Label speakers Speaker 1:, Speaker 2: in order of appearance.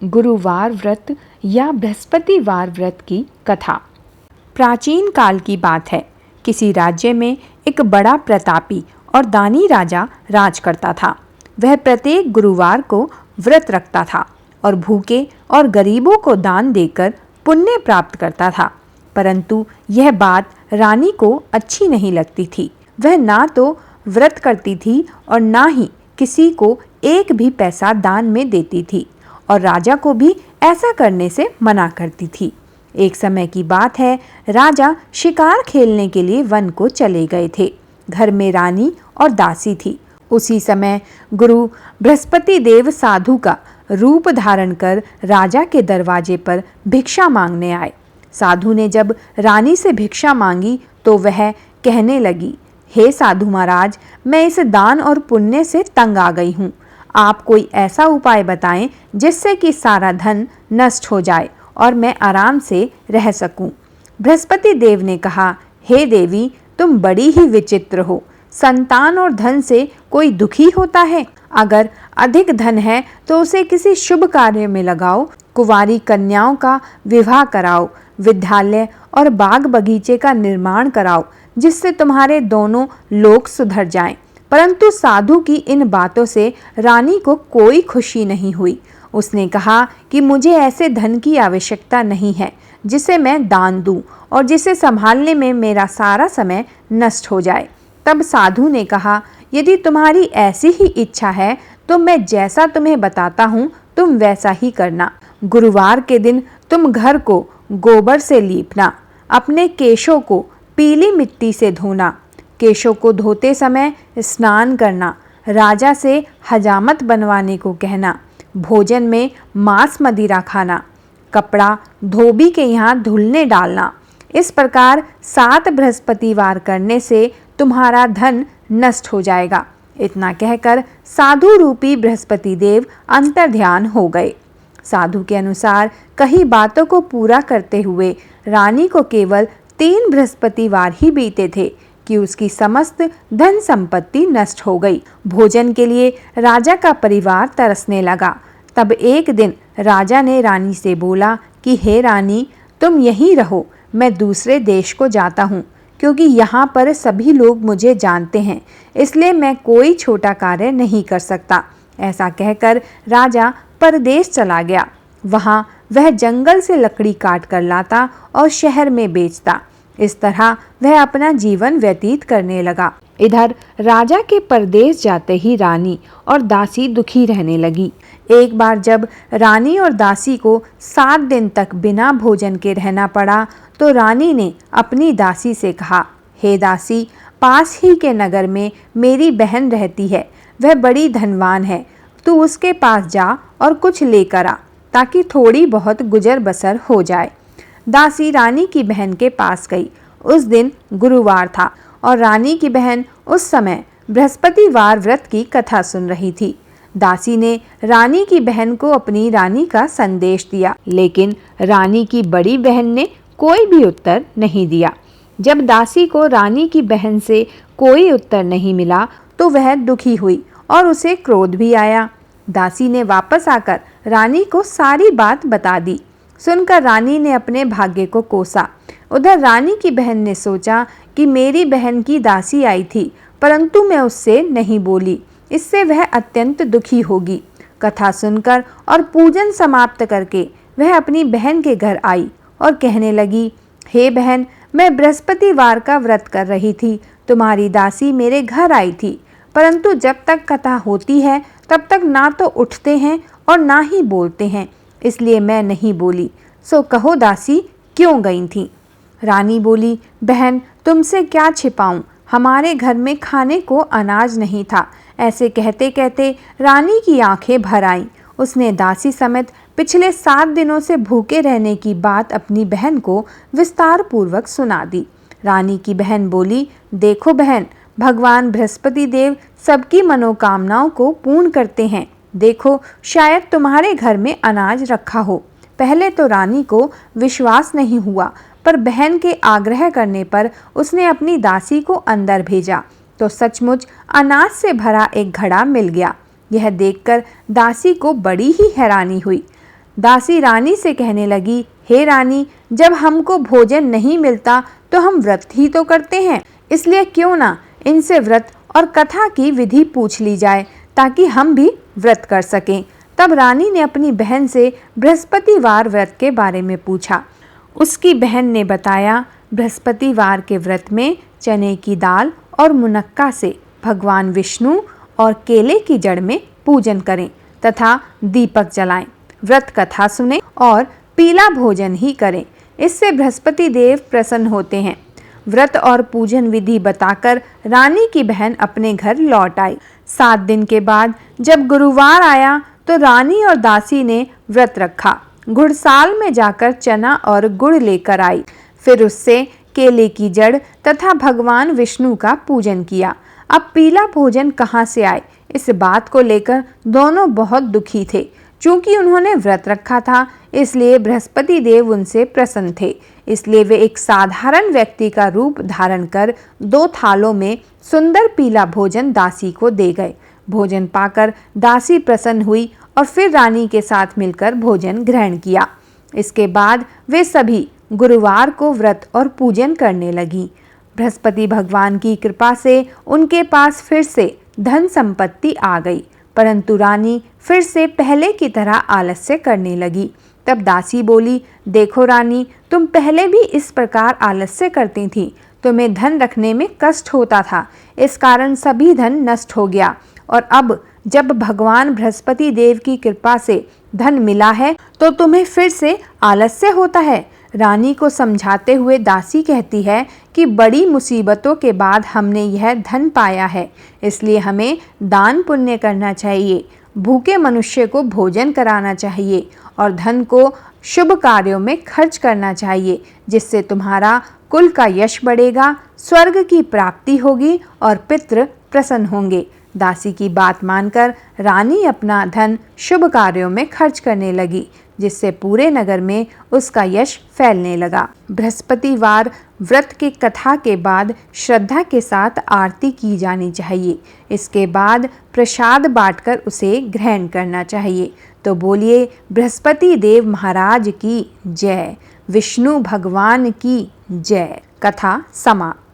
Speaker 1: गुरुवार व्रत या बृहस्पतिवार व्रत की कथा। प्राचीन काल की बात है। किसी राज्य में एक बड़ा प्रतापी और दानी राजा राज करता था। वह प्रत्येक गुरुवार को व्रत रखता था और भूखे और गरीबों को दान देकर पुण्य प्राप्त करता था। परंतु यह बात रानी को अच्छी नहीं लगती थी। वह ना तो व्रत करती थी और ना ही किसी को एक भी पैसा दान में देती थी और राजा को भी ऐसा करने से मना करती थी। एक समय की बात है, राजा शिकार खेलने के लिए वन को चले गए थे। घर में रानी और दासी थी। उसी समय गुरु बृहस्पति देव साधु का रूप धारण कर राजा के दरवाजे पर भिक्षा मांगने आए। साधु ने जब रानी से भिक्षा मांगी तो वह कहने लगी, हे साधु महाराज, मैं इस दान और पुण्य से तंग आ गई हूँ। आप कोई ऐसा उपाय बताएं जिससे कि सारा धन नष्ट हो जाए और मैं आराम से रह सकूं। बृहस्पति देव ने कहा, हे देवी, तुम बड़ी ही विचित्र हो। संतान और धन से कोई दुखी होता है? अगर अधिक धन है तो उसे किसी शुभ कार्य में लगाओ। कुंवारी कन्याओं का विवाह कराओ, विद्यालय और बाग बगीचे का निर्माण कराओ, जिससे तुम्हारे दोनों लोक सुधर जाएं। परंतु साधु की इन बातों से रानी को कोई खुशी नहीं हुई। उसने कहा कि मुझे ऐसे धन की आवश्यकता नहीं है जिसे मैं दान दूं और जिसे संभालने में मेरा सारा समय नष्ट हो जाए। तब साधु ने कहा, यदि तुम्हारी ऐसी ही इच्छा है तो मैं जैसा तुम्हें बताता हूँ तुम वैसा ही करना। गुरुवार के दिन तुम घर को गोबर से लीपना, अपने केशों को पीली मिट्टी से धोना, केशों को धोते समय स्नान करना, राजा से हजामत बनवाने को कहना, भोजन में मांस मदिरा खाना, कपड़ा धोबी के यहाँ धुलने डालना। इस प्रकार 7 बृहस्पतिवार करने से तुम्हारा धन नष्ट हो जाएगा। इतना कहकर साधु रूपी बृहस्पति देव अंतर्ध्यान हो गए। साधु के अनुसार कही बातों को पूरा करते हुए रानी को केवल 3 बृहस्पतिवार ही बीते थे कि उसकी समस्त धन संपत्ति नष्ट हो गई। भोजन के लिए राजा का परिवार तरसने लगा। तब एक दिन राजा ने रानी से बोला कि हे रानी, तुम यहीं रहो, मैं दूसरे देश को जाता हूँ, क्योंकि यहाँ पर सभी लोग मुझे जानते हैं, इसलिए मैं कोई छोटा कार्य नहीं कर सकता। ऐसा कहकर राजा परदेश चला गया। वहाँ वह जंगल से लकड़ी काट कर लाता और शहर में बेचता। इस तरह वह अपना जीवन व्यतीत करने लगा। इधर राजा के परदेश जाते ही रानी और दासी दुखी रहने लगी। एक बार जब रानी और दासी को 7 दिन तक बिना भोजन के रहना पड़ा तो रानी ने अपनी दासी से कहा, हे दासी, पास ही के नगर में मेरी बहन रहती है, वह बड़ी धनवान है, तू उसके पास जा और कुछ लेकर आ ताकि थोड़ी बहुत गुजर बसर हो जाए। दासी रानी की बहन के पास गई। उस दिन गुरुवार था और रानी की बहन उस समय बृहस्पतिवार व्रत की कथा सुन रही थी। दासी ने रानी की बहन को अपनी रानी का संदेश दिया, लेकिन रानी की बड़ी बहन ने कोई भी उत्तर नहीं दिया। जब दासी को रानी की बहन से कोई उत्तर नहीं मिला तो वह दुखी हुई और उसे क्रोध भी आया। दासी ने वापस आकर रानी को सारी बात बता दी। सुनकर रानी ने अपने भाग्य को कोसा। उधर रानी की बहन ने सोचा कि मेरी बहन की दासी आई थी, परंतु मैं उससे नहीं बोली, इससे वह अत्यंत दुखी होगी। कथा सुनकर और पूजन समाप्त करके वह अपनी बहन के घर आई और कहने लगी, हे बहन, मैं बृहस्पतिवार का व्रत कर रही थी, तुम्हारी दासी मेरे घर आई थी, परंतु जब तक कथा होती है तब तक ना तो उठते हैं और ना ही बोलते हैं, इसलिए मैं नहीं बोली। सो कहो दासी, क्यों गई थी? रानी बोली, बहन, तुमसे क्या छिपाऊं, हमारे घर में खाने को अनाज नहीं था। ऐसे कहते कहते रानी की आंखें भर आईं। उसने दासी समेत पिछले 7 दिनों से भूखे रहने की बात अपनी बहन को विस्तार पूर्वक सुना दी। रानी की बहन बोली, देखो बहन, भगवान बृहस्पति देव सबकी मनोकामनाओं को पूर्ण करते हैं। देखो, शायद तुम्हारे घर में अनाज रखा हो। पहले तो रानी को विश्वास नहीं हुआ, पर बहन के आग्रह करने पर उसने अपनी दासी को अंदर भेजा तो सचमुच अनाज से भरा एक घड़ा मिल गया। यह देखकर दासी को बड़ी ही हैरानी हुई। दासी रानी से कहने लगी, हे रानी, जब हमको भोजन नहीं मिलता तो हम व्रत ही तो करते हैं, इसलिए क्यों ना इनसे व्रत और कथा की विधि पूछ ली जाए ताकि हम भी व्रत कर सकें। तब रानी ने अपनी बहन से बृहस्पतिवार व्रत के बारे में पूछा। उसकी बहन ने बताया, बृहस्पतिवार के व्रत में चने की दाल और मुनक्का से भगवान विष्णु और केले की जड़ में पूजन करें तथा दीपक जलाएं, व्रत कथा सुने और पीला भोजन ही करें, इससे बृहस्पति देव प्रसन्न होते हैं। व्रत और पूजन विधि बताकर रानी की बहन अपने घर लौट आई। 7 दिन के बाद जब गुरुवार आया तो रानी और दासी ने व्रत रखा। घुड़साल में जाकर चना और गुड़ लेकर आई, फिर उससे केले की जड़ तथा भगवान विष्णु का पूजन किया। अब पीला भोजन कहाँ से आए, इस बात को लेकर दोनों बहुत दुखी थे। चूंकि उन्होंने व्रत रखा था इसलिए बृहस्पति देव उनसे प्रसन्न थे, इसलिए वे एक साधारण व्यक्ति का रूप धारण कर 2 थालों में सुंदर पीला भोजन दासी को दे गए। भोजन पाकर दासी प्रसन्न हुई और फिर रानी के साथ मिलकर भोजन ग्रहण किया। इसके बाद वे सभी गुरुवार को व्रत और पूजन करने लगी। बृहस्पति भगवान की कृपा से उनके पास फिर से धन संपत्ति आ गई, परंतु रानी फिर से पहले की तरह आलस्य करने लगी। तब दासी बोली, देखो रानी, तुम पहले भी इस प्रकार आलस्य करती थी, तुम्हें धन रखने में कष्ट होता था, इस कारण सभी धन नष्ट हो गया, और अब जब भगवान बृहस्पति देव की कृपा से धन मिला है तो तुम्हें फिर से आलस्य होता है। रानी को समझाते हुए दासी कहती है कि बड़ी मुसीबतों के बाद हमने यह धन पाया है, इसलिए हमें दान पुण्य करना चाहिए, भूखे मनुष्य को भोजन कराना चाहिए और धन को शुभ कार्यों में खर्च करना चाहिए, जिससे तुम्हारा कुल का यश बढ़ेगा, स्वर्ग की प्राप्ति होगी और पितृ प्रसन्न होंगे। दासी की बात मानकर रानी अपना धन शुभ कार्यों में खर्च करने लगी, जिससे पूरे नगर में उसका यश फैलने लगा। बृहस्पतिवार व्रत की कथा के बाद श्रद्धा के साथ आरती की जानी चाहिए। इसके बाद प्रसाद बांटकर उसे ग्रहण करना चाहिए। तो बोलिए बृहस्पति देव महाराज की जय, विष्णु भगवान की जय। कथा समाप्त।